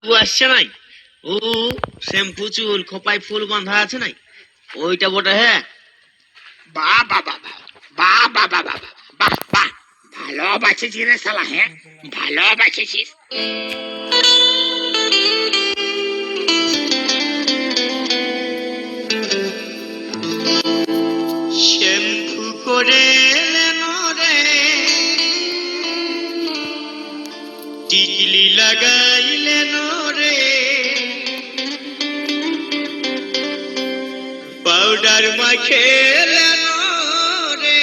ও আসছে নাই, ও শ্যাম্পু চুল খোপায় ফুল বাঁধা আছে নাই, ওইটা বটে। হ্যাঁ, বাহ বাহ বাহ বাহ বাহ বাহ বাহ বাহ বাহ, ভালো বাঁচেছিস রে শালা। হ্যাঁ, ভালো বাঁচেছিস। শ্যাম্পু করে রে, টিকলি লাগাইলেন রে, পাউডার মাখেলেন রে,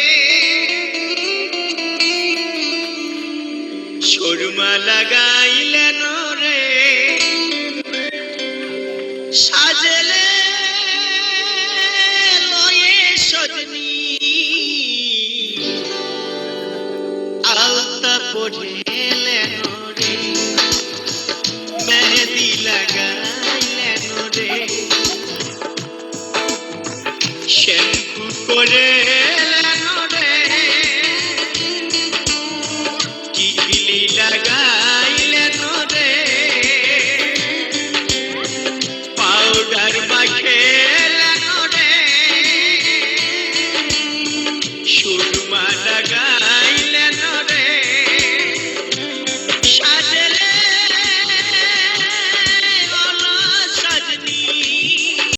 সুরমা লাগাইলেন রে, সাজলে লয়ে সজনী, আলতা পড়েলেন রে, মেহেদি লাগাইলেন রে, শ্যাম্পু করে